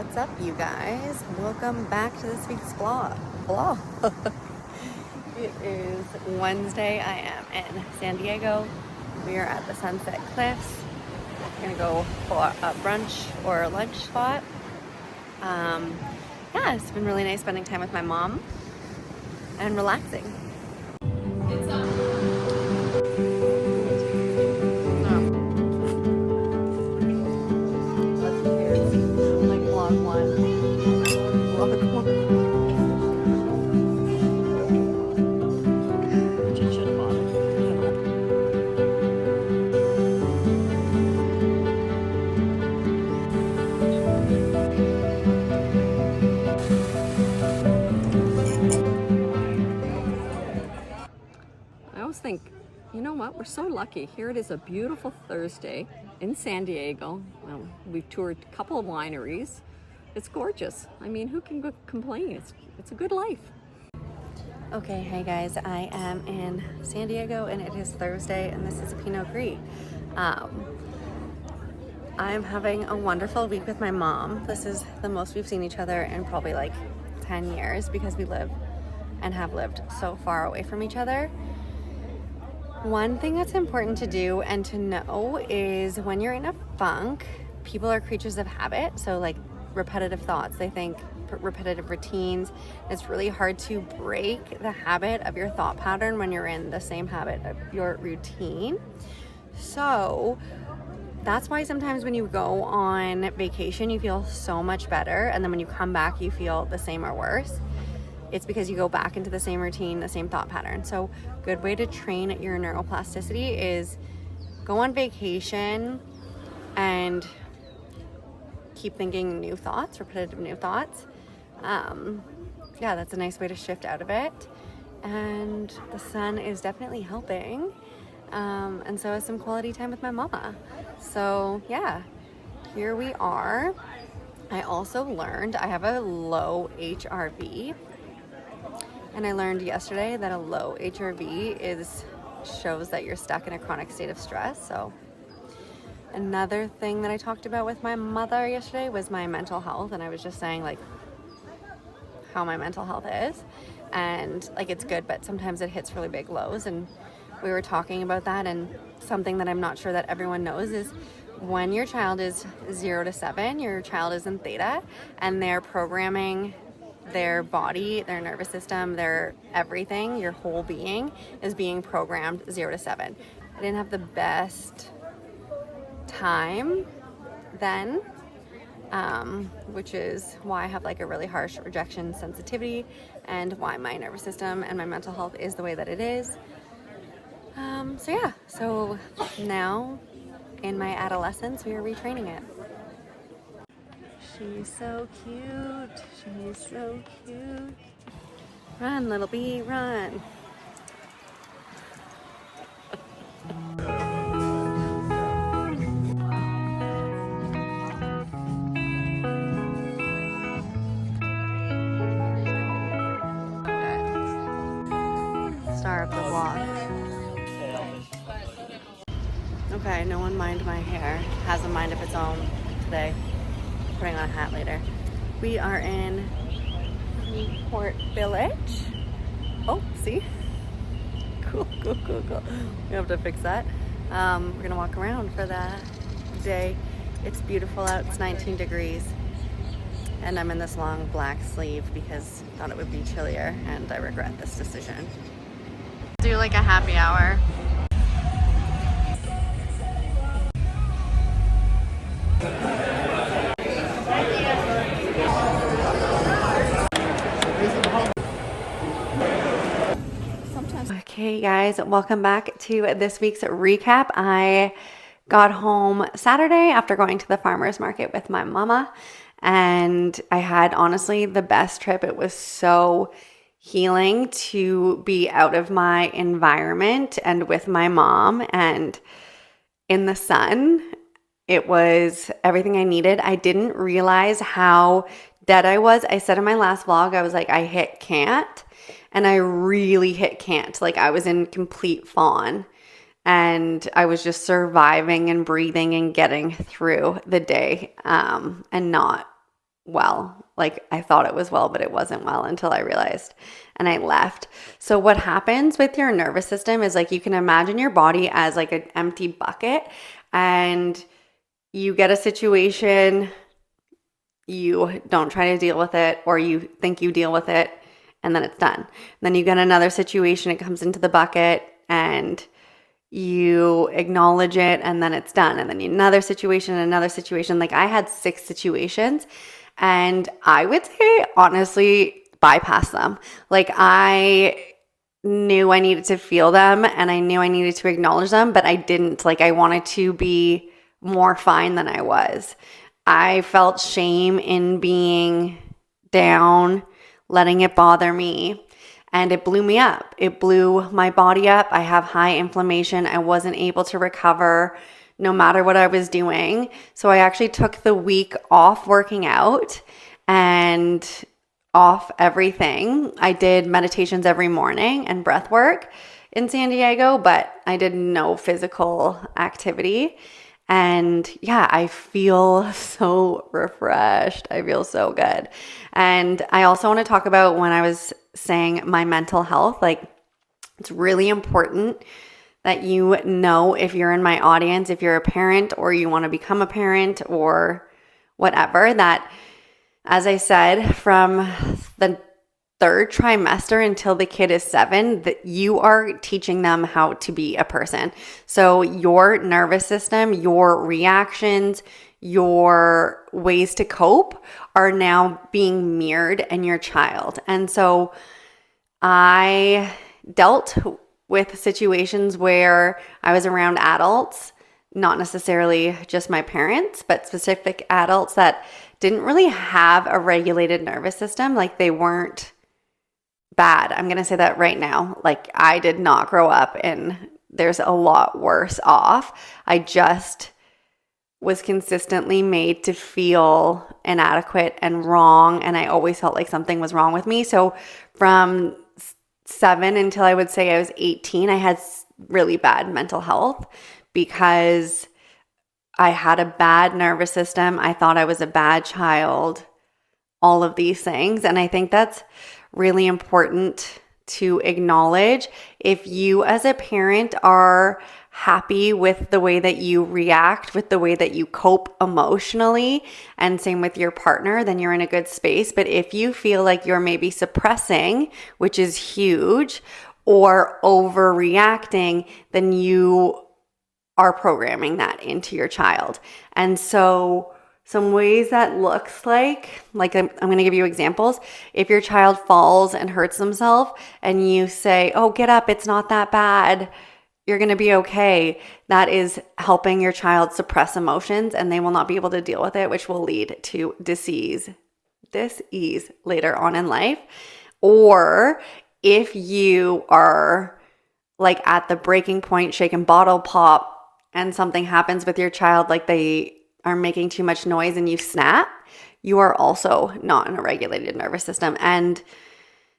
What's up, you guys? Welcome back to this week's vlog. It is Wednesday. I am in San Diego. We are at the Sunset Cliffs. We're gonna go for a brunch or a lunch spot. Yeah, it's been really nice spending time with my mom and relaxing. Like vlog one. Vlog one. I always think, you know what, we're so lucky. Here it is, a beautiful Thursday in San Diego. Well, we've toured a couple of wineries. It's gorgeous. I mean, who can complain? It's a good life. Okay, hey guys, I am in San Diego and it is Thursday and this is a Pinot Gris. I'm having a wonderful week with my mom. This is the most we've seen each other in probably like 10 years because we live and have lived so far away from each other. One thing that's important to do and to know is when you're in a funk, people are creatures of habit. So like repetitive thoughts, they think repetitive routines. It's really hard to break the habit of your thought pattern when you're in the same habit of your routine. So that's why sometimes when you go on vacation, you feel so much better. And then when you come back, you feel the same or worse. It's because you go back into the same routine, the same thought pattern. So good way to train your neuroplasticity is go on vacation and keep thinking new thoughts, repetitive new thoughts. Yeah, that's a nice way to shift out of it. And the sun is definitely helping. And so is some quality time with my mama. So yeah, here we are. I also learned I have a low HRV. And I learned yesterday that a low HRV shows that you're stuck in a chronic state of stress. So another thing that I talked about with my mother yesterday was my mental health. And I was just saying like how my mental health is. And like it's good, but sometimes it hits really big lows. And we were talking about that, and something that I'm not sure that everyone knows is when your child is 0 to 7, your child is in theta and they're programming their body, their nervous system, their everything, your whole being is being programmed 0 to 7. I didn't have the best time then, which is why I have like a really harsh rejection sensitivity and why my nervous system and my mental health is the way that it is. So yeah, so now in my adolescence, we are retraining it. She's so cute. She's so cute. Run, little bee, run. Star of the vlog. Okay, no one mind my hair. Has a mind of its own today. Putting on a hat later. We are in Port Village. Oh, see? Cool. We have to fix that. We're gonna walk around for the day. It's beautiful out. It's 19 degrees. And I'm in this long black sleeve because I thought it would be chillier and I regret this decision. Do like a happy hour. Okay guys, welcome back to this week's recap. I got home Saturday after going to the farmer's market with my mama, and I had honestly the best trip. It was so healing to be out of my environment and with my mom and in the sun. It was everything I needed. I didn't realize how dead I was. I said in my last vlog, I was like, I hit can't. And I really hit can't. Like I was in complete fawn. And I was just surviving and breathing and getting through the day and not well. Like I thought it was well, but it wasn't well until I realized and I left. So what happens with your nervous system is like you can imagine your body as like an empty bucket, and you get a situation, you don't try to deal with it, or you think you deal with it, and then it's done. And then you get another situation, it comes into the bucket, and you acknowledge it, and then it's done. And then another situation, another situation. Like I had 6 situations, and I would say honestly bypass them. Like I knew I needed to feel them and I knew I needed to acknowledge them, but I didn't. Like I wanted to be more fine than I was. I felt shame in being down, letting it bother me, and it blew me up. It blew my body up. I have high inflammation. I wasn't able to recover no matter what I was doing. So I actually took the week off working out and off everything. I did meditations every morning and breath work in San Diego, but I did no physical activity. And yeah, I feel so refreshed. I feel so good. And I also want to talk about when I was saying my mental health, like it's really important that you know, if you're in my audience, if you're a parent or you want to become a parent or whatever, that as I said, from the 3rd trimester until the kid is 7, that you are teaching them how to be a person. So your nervous system, your reactions, your ways to cope are now being mirrored in your child. And so I dealt with situations where I was around adults, not necessarily just my parents, but specific adults that didn't really have a regulated nervous system. Like they weren't bad. I'm going to say that right now. Like I did not grow up and there's a lot worse off. I just was consistently made to feel inadequate and wrong. And I always felt like something was wrong with me. So from 7 until I would say I was 18, I had really bad mental health because I had a bad nervous system. I thought I was a bad child, all of these things. And I think that's really important to acknowledge. If you as a parent are happy with the way that you react, with the way that you cope emotionally, and same with your partner, then you're in a good space. But if you feel like you're maybe suppressing, which is huge, or overreacting, then you are programming that into your child. And so some ways that looks like I'm going to give you examples. If your child falls and hurts themselves and you say, oh, get up, it's not that bad, you're going to be okay. That is helping your child suppress emotions and they will not be able to deal with it, which will lead to disease later on in life. Or if you are like at the breaking point, shake and bottle pop, and something happens with your child, like they are making too much noise and you snap, you are also not in a regulated nervous system. And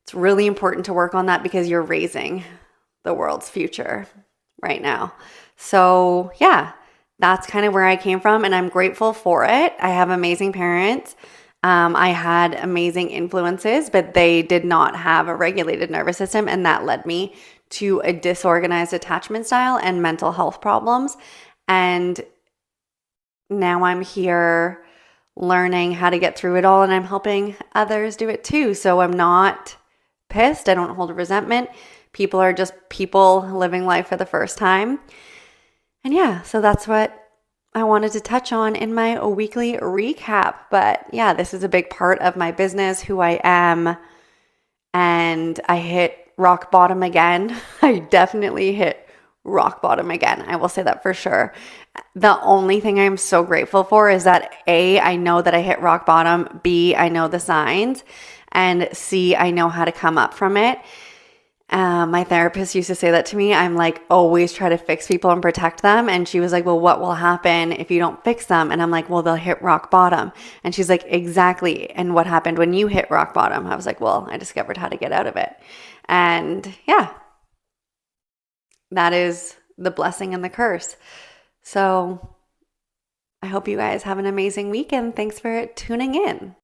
it's really important to work on that because you're raising the world's future right now. So yeah, that's kind of where I came from and I'm grateful for it. I have amazing parents. I had amazing influences, but they did not have a regulated nervous system, and that led me to a disorganized attachment style and mental health problems. And now I'm here learning how to get through it all, and I'm helping others do it too. So I'm not pissed. I don't hold resentment. People are just people living life for the first time. And yeah, so that's what I wanted to touch on in my weekly recap. But yeah, this is a big part of my business, who I am. And I hit rock bottom again. I definitely hit rock bottom again. I will say that for sure. The only thing I'm so grateful for is that A, I know that I hit rock bottom. B, I know the signs. And C, I know how to come up from it. My therapist used to say that to me. I'm like, always try to fix people and protect them. And she was like, well, what will happen if you don't fix them? And I'm like, well, they'll hit rock bottom. And she's like, exactly. And what happened when you hit rock bottom? I was like, well, I discovered how to get out of it. And yeah, that is the blessing and the curse. So I hope you guys have an amazing weekend. Thanks for tuning in.